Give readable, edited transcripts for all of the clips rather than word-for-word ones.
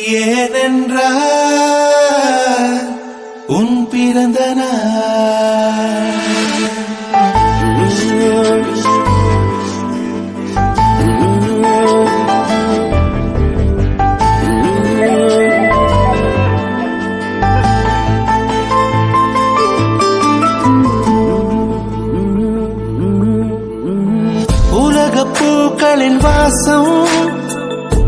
ஏனென்றால் உன் பிறந்த நாள். உலகப் பூக்களின் வாசம்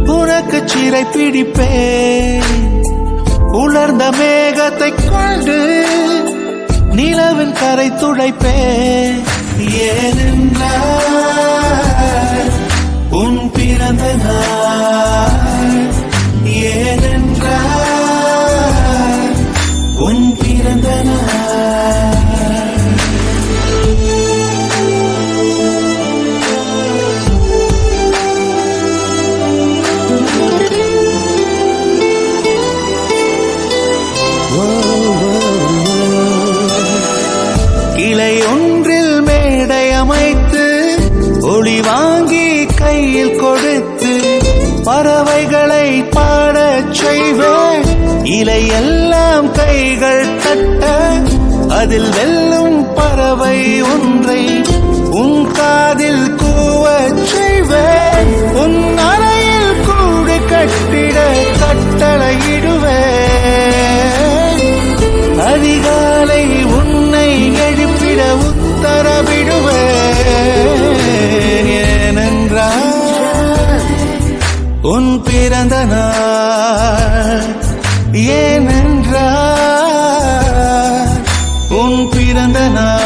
உனக்கு சிறை பிடிப்பேன். உலர்ந்த மேகத்தை கொண்டு நிலவின் கரை துடைப்பேன். ஏனென்றால் உன் பிறந்த நாள். ஏனென்றால் உன் பிறந்த நாள். கிளை ஒன்றில் மேடை அமைத்து ஒளி வாங்கி கையில் கொடுத்து பறவைகளை பாடச் செய்வேன். இலையெல்லாம் கைகள் தட்ட அதில் வெல்லும் பறவை ஒன்றை உன் காதில் கூவச் செய்வேன். உன் அறையில் கூடு கட்டிட கட்டளையிடுவேன். அதிகாலை உன்னை எழுப்பிட உத்தரவிடுவேன். ஏனென்றால் உன் பிறந்த நாள். ஏனென்றால் உன் பிறந்த நாள்.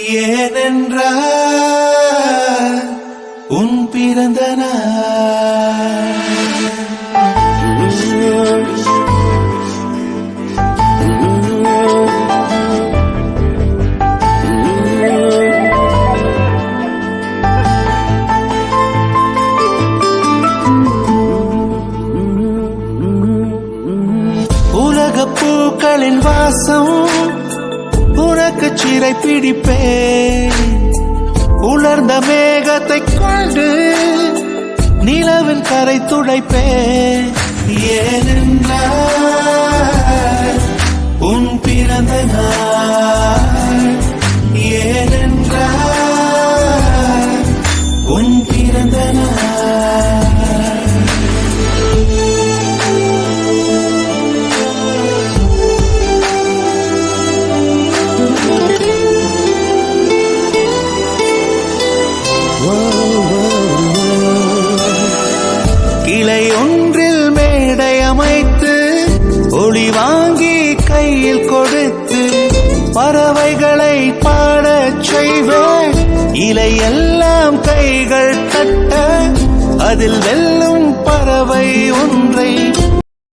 ஏனென்றால் உன் பிறந்த நாள். உலகப் பூக்களின் வாசம் உனக்கு சிறை பிடிப்பேன். உலர்ந்த மேகத்தை கொண்டு நிலவின் கரை துடைப்பேன். ஏனென்றால் உன் பிறந்த நாள். ஏனென்றால் உன் பிறந்த நாள். கிளை ஒன்றில் மேடை அமைத்து ஒளி வாங்கி கையில் கொடுத்து பறவைகளை பாடச் செய்வேன். இலையெல்லாம் கைகள் தட்ட அதில் வெல்லும் பறவை ஒன்றை